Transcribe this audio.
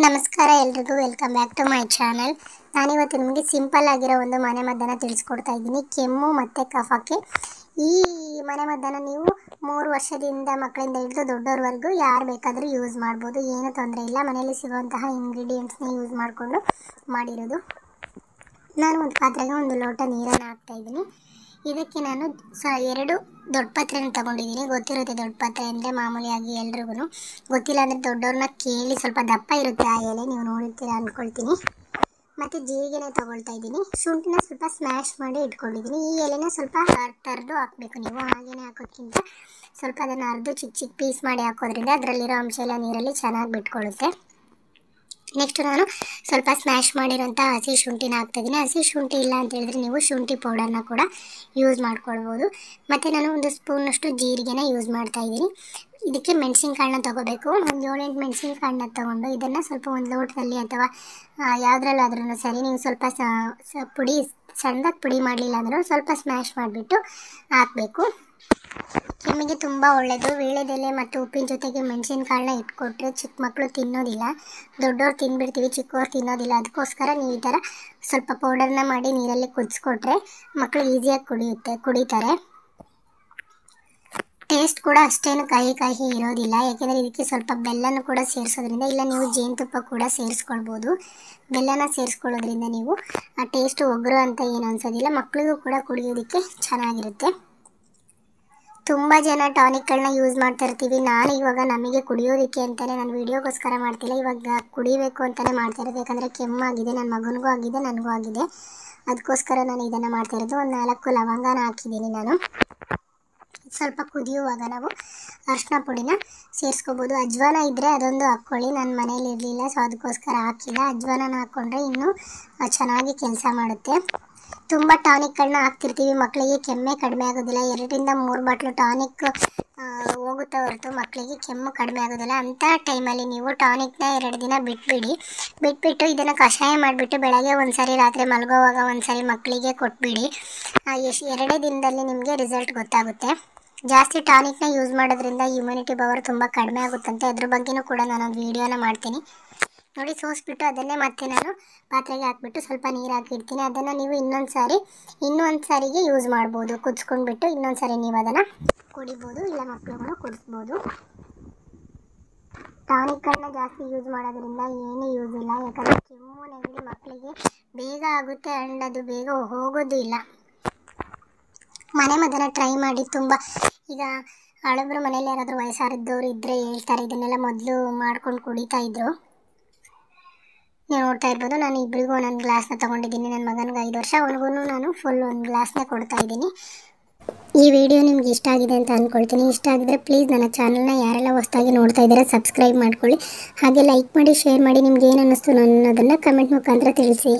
ನಮಸ್ಕಾರ ಎಲ್ರಿಗೂ welcome back to my channel. ನಾನಿವತ್ತು ನಿಮಗೆ ಸಿಂಪಲ್ ಆಗಿರೋ ಒಂದು ಮನೆಮದ್ದನ್ನು ತಿಳಿಸ್ಕೊಡ್ತಾ ಇದ್ದೀನಿ. ಕೆಮ್ಮು ಮತ್ತು ಕಫಕ್ಕೆ ಈ ಮನೆಮದ್ದನ್ನು ನೀವು 3 ವರ್ಷದಿಂದ ಮಕ್ಕಳಿಂದ ಹಿಡಿದು ದೊಡ್ಡೋರ್ವರೆಗೂ ಯಾರು ಬೇಕಾದರೂ ಯೂಸ್ ಮಾಡ್ಬೋದು. ಏನು ತೊಂದರೆ ಇಲ್ಲ. ಮನೆಯಲ್ಲಿ ಸಿಗುವಂತಹ ಇಂಗ್ರೀಡಿಯೆಂಟ್ಸ್ನ ಯೂಸ್ ಮಾಡಿಕೊಂಡು ಮಾಡಿರೋದು. ನಾನು ಒಂದು ಪಾತ್ರೆಗೆ 1 ಲೋಟ ನೀರನ್ನು ಹಾಕ್ತಾಯಿದ್ದೀನಿ. ಇದಕ್ಕೆ ನಾನು 2 ದೊಡ್ಡ ಪಾತ್ರೆನ ತೊಗೊಂಡಿದ್ದೀನಿ. ಗೊತ್ತಿರುತ್ತೆ ದೊಡ್ಡ ಪಾತ್ರೆ ಅಂದರೆ ಮಾಮೂಲಿಯಾಗಿ ಎಲ್ರಿಗೂ. ಗೊತ್ತಿಲ್ಲ ಅಂದರೆ ದೊಡ್ಡವ್ರನ್ನ ಕೇಳಿ, ಸ್ವಲ್ಪ ದಪ್ಪ ಇರುತ್ತೆ ಆ ಎಲೆ, ನೀವು ನೋಡಿರ್ತೀರ ಅಂದ್ಕೊಳ್ತೀನಿ. ಮತ್ತು ಜೀರಿಗೆನೇ ತೊಗೊಳ್ತಾ ಇದ್ದೀನಿ. ಶುಂಠಿನ ಸ್ವಲ್ಪ ಸ್ಮ್ಯಾಶ್ ಮಾಡಿ ಇಟ್ಕೊಂಡಿದ್ದೀನಿ. ಈ ಎಲೆನ ಸ್ವಲ್ಪ ಅರ್ದು ಹಾಕಬೇಕು ನೀವು. ಹಾಗೆಯೇ ಹಾಕೋದ್ಕಿಂತ ಸ್ವಲ್ಪ ಅದನ್ನು ಅರ್ದು ಚಿಕ್ಕ ಚಿಕ್ಕ ಪೀಸ್ ಮಾಡಿ ಹಾಕೋದ್ರಿಂದ ಅದರಲ್ಲಿರೋ ಅಂಶ ಎಲ್ಲ ನೀರಲ್ಲಿ ಚೆನ್ನಾಗಿ ಬಿಟ್ಕೊಳ್ಳುತ್ತೆ. ನೆಕ್ಸ್ಟ್ ನಾನು ಸ್ವಲ್ಪ ಸ್ಮ್ಯಾಶ್ ಮಾಡಿರೋಂಥ ಹಸಿ ಶುಂಠಿನ ಹಾಕ್ತಾಯಿದ್ದೀನಿ. ಹಸಿ ಶುಂಠಿ ಇಲ್ಲ ಅಂತ ಹೇಳಿದ್ರೆ ನೀವು ಶುಂಠಿ ಪೌಡರ್ನ ಕೂಡ ಯೂಸ್ ಮಾಡ್ಕೊಳ್ಬೋದು. ಮತ್ತು ನಾನು 1 ಸ್ಪೂನಷ್ಟು ಜೀರಿಗೆನ ಯೂಸ್ ಮಾಡ್ತಾಯಿದ್ದೀನಿ. ಇದಕ್ಕೆ ಮೆಣಸಿನ್ಕಾಳನ್ನ ತೊಗೋಬೇಕು. ಒಂದು 7-8 ಮೆಣಸಿನ್ಕಾಳನ್ನ ತೊಗೊಂಡು ಇದನ್ನು ಸ್ವಲ್ಪ ಒಂದು ಲೋಟದಲ್ಲಿ ಅಥವಾ ಯಾವುದ್ರಲ್ಲಾದ್ರೂ ಸರಿ, ನೀವು ಸ್ವಲ್ಪ ಪುಡಿ ಸಣ್ಣದಾಗಿ ಪುಡಿ ಮಾಡಲಿಲ್ಲ ಅಂದರೂ ಸ್ವಲ್ಪ ಸ್ಮ್ಯಾಶ್ ಮಾಡಿಬಿಟ್ಟು ಹಾಕಬೇಕು. ಕೆಮ್ಮಿಗೆ ತುಂಬ ಒಳ್ಳೆಯದು. ವೀಳ್ಯದೆಲೆ ಮತ್ತು ಉಪ್ಪಿನ ಜೊತೆಗೆ ಮೆಣಸಿನ್ಕಾಳನ್ನ ಇಟ್ಕೊಟ್ರೆ ಚಿಕ್ಕ ಮಕ್ಕಳು ತಿನ್ನೋದಿಲ್ಲ, ದೊಡ್ಡವ್ರು ತಿನ್ಬಿಡ್ತೀವಿ, ಚಿಕ್ಕವ್ರು ತಿನ್ನೋದಿಲ್ಲ. ಅದಕ್ಕೋಸ್ಕರ ನೀವು ಈ ಥರ ಸ್ವಲ್ಪ ಪೌಡರ್ನ ಮಾಡಿ ನೀರಲ್ಲಿ ಕುದಿಸ್ಕೊಟ್ರೆ ಮಕ್ಕಳು ಈಸಿಯಾಗಿ ಕುಡಿತಾರೆ. ಟೇಸ್ಟ್ ಕೂಡ ಅಷ್ಟೇನು ಕಹಿ ಇರೋದಿಲ್ಲ, ಯಾಕೆಂದರೆ ಇದಕ್ಕೆ ಸ್ವಲ್ಪ ಬೆಲ್ಲನೂ ಕೂಡ ಸೇರಿಸೋದ್ರಿಂದ, ಇಲ್ಲ ನೀವು ಜೇನುತುಪ್ಪ ಕೂಡ ಸೇರಿಸ್ಕೊಳ್ಬೋದು. ಬೆಲ್ಲನ ಸೇರಿಸ್ಕೊಳ್ಳೋದ್ರಿಂದ ನೀವು ಆ ಟೇಸ್ಟು ಒಗ್ರು ಅಂತ ಏನು ಅನಿಸೋದಿಲ್ಲ. ಮಕ್ಕಳಿಗೂ ಕೂಡ ಕುಡಿಯೋದಕ್ಕೆ ಚೆನ್ನಾಗಿರುತ್ತೆ. ತುಂಬ ಜನ ಟಾನಿಕ್ಗಳನ್ನ ಯೂಸ್ ಮಾಡ್ತಾ ಇರ್ತೀವಿ. ನಾನು ಇವಾಗ ನಮಗೆ ಕುಡಿಯೋದಕ್ಕೆ ಅಂತಲೇ ನಾನು ವೀಡಿಯೋಗೋಸ್ಕರ ಮಾಡ್ತಿಲ್ಲ, ಇವಾಗ ಕುಡಿಬೇಕು ಅಂತಲೇ ಮಾಡ್ತಾ ಇರೋದು. ಯಾಕಂದರೆ ಕೆಮ್ಮಾಗಿದೆ, ನನ್ನ ಮಗನಿಗೂ ಆಗಿದೆ, ನನಗೂ ಆಗಿದೆ. ಅದಕ್ಕೋಸ್ಕರ ನಾನು ಇದನ್ನು ಮಾಡ್ತಾ ಇರೋದು. 1 4 ಲವಂಗನ ಹಾಕಿದ್ದೀನಿ ನಾನು. ಸ್ವಲ್ಪ ಕುದಿಯುವಾಗ ನಾವು ಅರಿಶಿನ ಪುಡಿನ ಸೇರಿಸ್ಕೋಬೋದು. ಅಜ್ವಾನ ಇದ್ದರೆ ಅದೊಂದು ಹಾಕ್ಕೊಳ್ಳಿ. ನನ್ನ ಮನೇಲಿ ಇರಲಿಲ್ಲ, ಸೊ ಅದಕ್ಕೋಸ್ಕರ ಹಾಕಿಲ್ಲ. ಅಜ್ವಾನ ಹಾಕ್ಕೊಂಡ್ರೆ ಇನ್ನೂ ಚೆನ್ನಾಗಿ ಕೆಲಸ ಮಾಡುತ್ತೆ. ತುಂಬ ಟಾನಿಕ್ಗಳನ್ನ ಹಾಕ್ತಿರ್ತೀವಿ, ಮಕ್ಕಳಿಗೆ ಕೆಮ್ಮೆ ಕಡಿಮೆ ಆಗೋದಿಲ್ಲ. 2ರಿಂದ 3 ಬಾಟ್ಲು ಟಾನಿಕ್ ಹೋಗುತ್ತೆ ಹೊರತು ಮಕ್ಕಳಿಗೆ ಕೆಮ್ಮು ಕಡಿಮೆ ಆಗೋದಿಲ್ಲ. ಅಂಥ ಟೈಮಲ್ಲಿ ನೀವು ಟಾನಿಕ್ನ 2 ದಿನ ಬಿಟ್ಬಿಟ್ಟು ಇದನ್ನು ಕಷಾಯ ಮಾಡಿಬಿಟ್ಟು ಬೆಳಗ್ಗೆ ಒಂದ್ಸರಿ, ರಾತ್ರಿ ಮಲಗೋವಾಗ ಒಂದ್ಸರಿ ಮಕ್ಕಳಿಗೆ ಕೊಟ್ಬಿಡಿ. 2 ದಿನದಲ್ಲಿ ನಿಮಗೆ ರಿಸಲ್ಟ್ ಗೊತ್ತಾಗುತ್ತೆ. ಜಾಸ್ತಿ ಟಾನಿಕ್ನ ಯೂಸ್ ಮಾಡೋದ್ರಿಂದ ಇಮ್ಯುನಿಟಿ ಪವರ್ ತುಂಬ ಕಡಿಮೆ ಆಗುತ್ತಂತೆ. ಅದ್ರ ಬಗ್ಗೆನೂ ಕೂಡ ನಾನೊಂದು ವೀಡಿಯೋನ ಮಾಡ್ತೀನಿ ನೋಡಿ. ಸೋಸ್ಬಿಟ್ಟು ಅದನ್ನೇ ಮತ್ತೆ ನಾನು ಪಾತ್ರೆಗೆ ಹಾಕ್ಬಿಟ್ಟು ಸ್ವಲ್ಪ ನೀರು ಹಾಕಿಡ್ತೀನಿ. ಅದನ್ನು ನೀವು ಇನ್ನೊಂದು ಸಾರಿಗೆ ಯೂಸ್ ಮಾಡ್ಬೋದು. ಕುದಿಸ್ಕೊಂಡ್ಬಿಟ್ಟು ಇನ್ನೊಂದು ಸಾರಿ ನೀವು ಅದನ್ನು ಕುಡಿಬೋದು, ಇಲ್ಲ ಮಕ್ಕಳುಗಳು ಕುಡಿಸ್ಬೋದು. ಟಾನಿಕ್ಗಳನ್ನ ಜಾಸ್ತಿ ಯೂಸ್ ಮಾಡೋದ್ರಿಂದ ಏನೂ ಯೂಸ್ ಇಲ್ಲ. ಯಾಕಂದರೆ ಕೆಮ್ಮು ನೆಗಡಿ ಮಕ್ಕಳಿಗೆ ಬೇಗ ಆಗುತ್ತೆ ಆ್ಯಂಡ್ ಅದು ಬೇಗ ಹೋಗೋದು ಇಲ್ಲ. ಮನೆಮದ್ದನ್ನು ಟ್ರೈ ಮಾಡಿ. ತುಂಬ ಈಗ ಹಳಬ್ರು ಮನೇಲಿ ಯಾರಾದರೂ ವಯಸ್ಸಾದವರು ಇದ್ದರೆ ಹೇಳ್ತಾರೆ, ಇದನ್ನೆಲ್ಲ ಮೊದಲು ಮಾಡ್ಕೊಂಡು ಕುಡಿತಾ ಇದ್ರು. ನೀವು ನೋಡ್ತಾ ಇರ್ಬೋದು, ನಾನು ಇಬ್ಬರಿಗೂ ಒಂದೊಂದು ಗ್ಲಾಸ್ನ ತೊಗೊಂಡಿದ್ದೀನಿ. ನನ್ನ ಮಗನಿಗೆ 5 ವರ್ಷ, ಅವನಿಗೂ ನಾನು ಫುಲ್ 1 ಗ್ಲಾಸ್ನ ಕೊಡ್ತಾ ಇದ್ದೀನಿ. ಈ ವಿಡಿಯೋ ನಿಮ್ಗೆ ಇಷ್ಟ ಆಗಿದೆ ಅಂತ ಅಂದ್ಕೊಳ್ತೀನಿ. ಇಷ್ಟ ಆಗಿದ್ರೆ ಪ್ಲೀಸ್ ನನ್ನ ಚಾನಲ್ನ ಯಾರೆಲ್ಲ ಹೊಸದಾಗಿ ನೋಡ್ತಾ ಇದ್ದಾರೆ ಸಬ್ಸ್ಕ್ರೈಬ್ ಮಾಡ್ಕೊಳ್ಳಿ. ಹಾಗೆ ಲೈಕ್ ಮಾಡಿ, ಶೇರ್ ಮಾಡಿ. ನಿಮ್ಗೆ ಏನು ಅನ್ನಿಸ್ತು ಅನ್ನೋದನ್ನು ಕಮೆಂಟ್ ಮುಖಾಂತರ ತಿಳಿಸಿ.